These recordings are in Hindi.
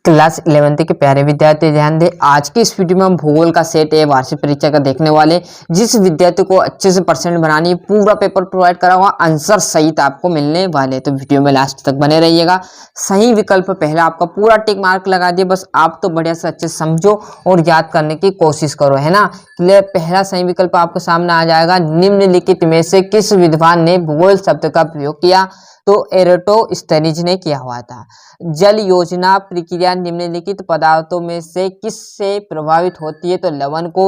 क्लास 11th के प्यारे विद्यार्थी ध्यान दें। आज की इस वीडियो में हम भूगोल का सेट ए वार्षिक परीक्षा का देखने वाले। जिस विद्यार्थी को अच्छे से परसेंट बनानी है, पूरा पेपर प्रोवाइड करा हुआ, आंसर सहित आपको मिलने वाले, तो वीडियो में लास्ट तक बने रहिएगा। सही विकल्प पहला आपका पूरा टिक मार्क लगा दिए, बस आप तो बढ़िया से अच्छे से समझो और याद करने की कोशिश करो, है ना। क्लियर। पहला सही विकल्प आपके सामने आ जाएगा, निम्नलिखित में से किस विद्वान ने भूगोल शब्द का प्रयोग किया? तो एरेटोस्थेनीज ने किया हुआ था। जल योजना प्रक्रिया निम्नलिखित पदार्थों में से किससे प्रभावित होती है? तो लवण को।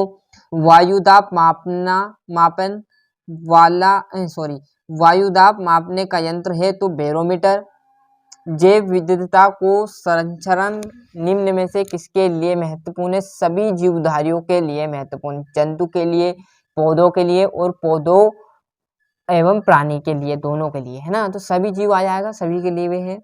वायुदाब मापन वाला वायुदाब मापने का यंत्र है तो बैरोमीटर। जैव विविधता को संरक्षण निम्न में से किसके लिए महत्वपूर्ण है? सभी जीवधारियों के लिए महत्वपूर्ण, जंतु के लिए, पौधों के लिए और पौधों एवं प्राणी के लिए, दोनों के लिए, है ना। तो सभी जीव आ जाएगा, सभी के लिए वे है।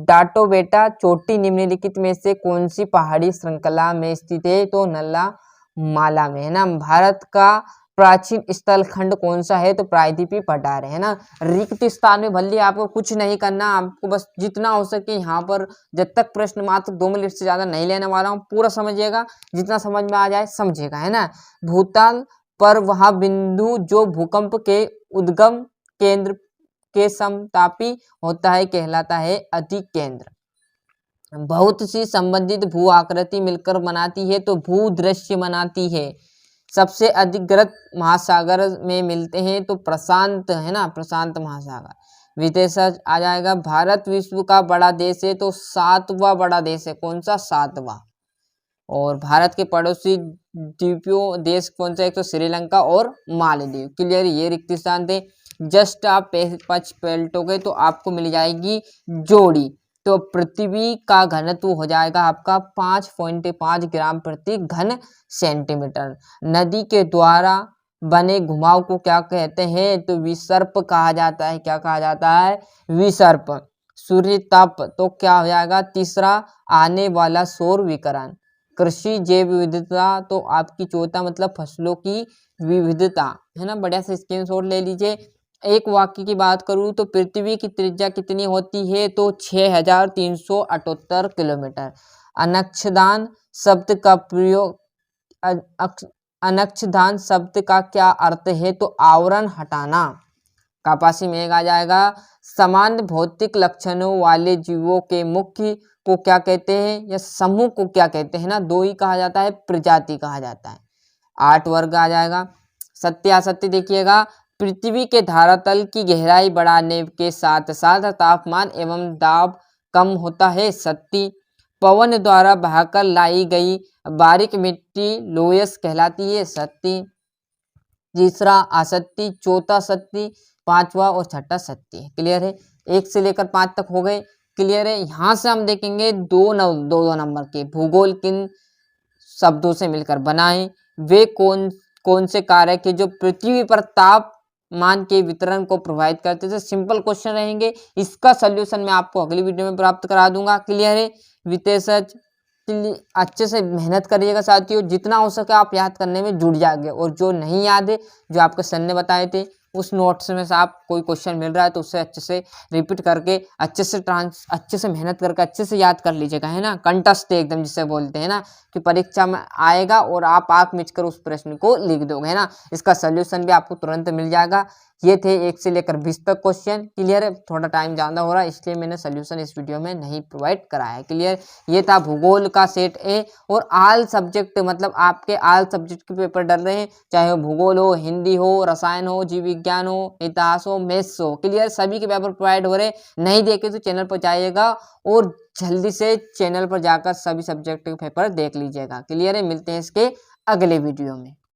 डाटो बेटा चोटी निम्नलिखित में से कौन सी पहाड़ी श्रृंखला में स्थित है? तो नल्ला माला में, है ना। भारत का प्राचीन स्थल खंड कौन सा है? तो प्रायद्वीपीय पठार, है ना। रिक्त स्थान में भले आपको कुछ नहीं करना, आपको बस जितना हो सके यहाँ पर, जब तक प्रश्न मात्र 2 मिनट से ज्यादा नहीं लेने वाला हूँ, पूरा समझिएगा, जितना समझ में आ जाए समझिएगा, है ना। भूतल पर वह बिंदु जो भूकंप के उद्गम केंद्र के समतापी होता है कहलाता है अधिकेंद्र। बहुत सी संबंधित भू आकृति मिलकर बनाती है तो भूदृश्य बनाती है। सबसे अधिक ग्रत महासागर में मिलते हैं तो प्रशांत, है ना, प्रशांत महासागर। विदेश आ जाएगा, भारत विश्व का बड़ा देश है तो 7वां बड़ा देश है, कौन सा? 7वां। और भारत के पड़ोसी द्वीपों देश कौन सा? एक तो श्रीलंका और मालदीव। क्लियर। ये रिक्त स्थान थे। जस्ट आप पक्ष पलटोगे तो आपको मिल जाएगी जोड़ी। तो पृथ्वी का घनत्व हो जाएगा आपका 5.5 ग्राम प्रति घन सेंटीमीटर। नदी के द्वारा बने घुमाव को क्या कहते हैं? तो विसर्प कहा जाता है। क्या कहा जाता है? विसर्प। सूर्य तप तो क्या हो जाएगा? तीसरा आने वाला सौर विकिरण। कृषि जैव विविधता तो आपकी चौथा मतलब फसलों की विविधता, है ना। बढ़िया से स्क्रीनशॉट ले लीजिए। एक वाक्य की बात करूं तो पृथ्वी की त्रिज्या कितनी होती है? तो 6378 किलोमीटर। अनक्षदान शब्द का प्रयोग, अनक्षदान शब्द का क्या अर्थ है? तो आवरण हटाना। कापासी मेघ आ जाएगा। समान भौतिक लक्षणों वाले जीवों के मुख्य को क्या कहते हैं या समूह को क्या कहते हैं? ना, दो ही कहा जाता है, प्रजाति कहा जाता है। 8 वर्ग आ जाएगा। सत्य असत्य देखिएगा। पृथ्वी के धरातल की गहराई बढ़ाने के साथ साथ तापमान एवं दाब कम होता है। सत्य। पवन द्वारा बहाकर लाई गई बारीक मिट्टी लोयस कहलाती है। सत्य। तीसरा असत्य, चौथा सत्य, 5वां और 6ठा सत्य। क्लियर है। 1 से लेकर 5 तक हो गए। क्लियर है। यहाँ से हम देखेंगे दो नंबर के भूगोल किन शब्दों से मिलकर बनाए, वे कौन से कारक है जो पृथ्वी पर तापमान के वितरण को प्रभावित करते थे। सिंपल क्वेश्चन रहेंगे, इसका सोल्यूशन मैं आपको अगली वीडियो में प्राप्त करा दूंगा। क्लियर है। विशेषज्ञ अच्छे से मेहनत करिएगा साथियों, जितना हो सके आप याद करने में जुट जाएंगे। और जो नहीं याद है, जो आपके सर ने बताए थे, उस नोट्स में से आप कोई क्वेश्चन मिल रहा है तो उससे अच्छे से रिपीट करके अच्छे से मेहनत करके अच्छे से याद कर लीजिएगा, है ना। कंठस्थ एकदम जिसे बोलते हैं ना, कि परीक्षा में आएगा और आप आंख मिच कर उस प्रश्न को लिख दोगे, है ना। इसका सोल्यूशन भी आपको तुरंत मिल जाएगा। ये थे 1 से लेकर 20 तक क्वेश्चन। क्लियर है। थोड़ा टाइम ज़्यादा हो रहा है इसलिए मैंने सोल्यूशन इस वीडियो में नहीं प्रोवाइड कराया है। क्लियर। ये था भूगोल का सेट ए। और आल सब्जेक्ट मतलब आपके आल सब्जेक्ट के पेपर डल रहे हैं, चाहे वो भूगोल हो, हिंदी हो, रसायन हो, जीव विज्ञान हो, इतिहास हो, मैथ्स हो। क्लियर। सभी के पेपर प्रोवाइड हो रहे। नहीं देखे तो चैनल पर जाइएगा और जल्दी से चैनल पर जाकर सभी सब्जेक्ट के पेपर देख लीजिएगा। क्लियर है। मिलते हैं इसके अगले वीडियो में।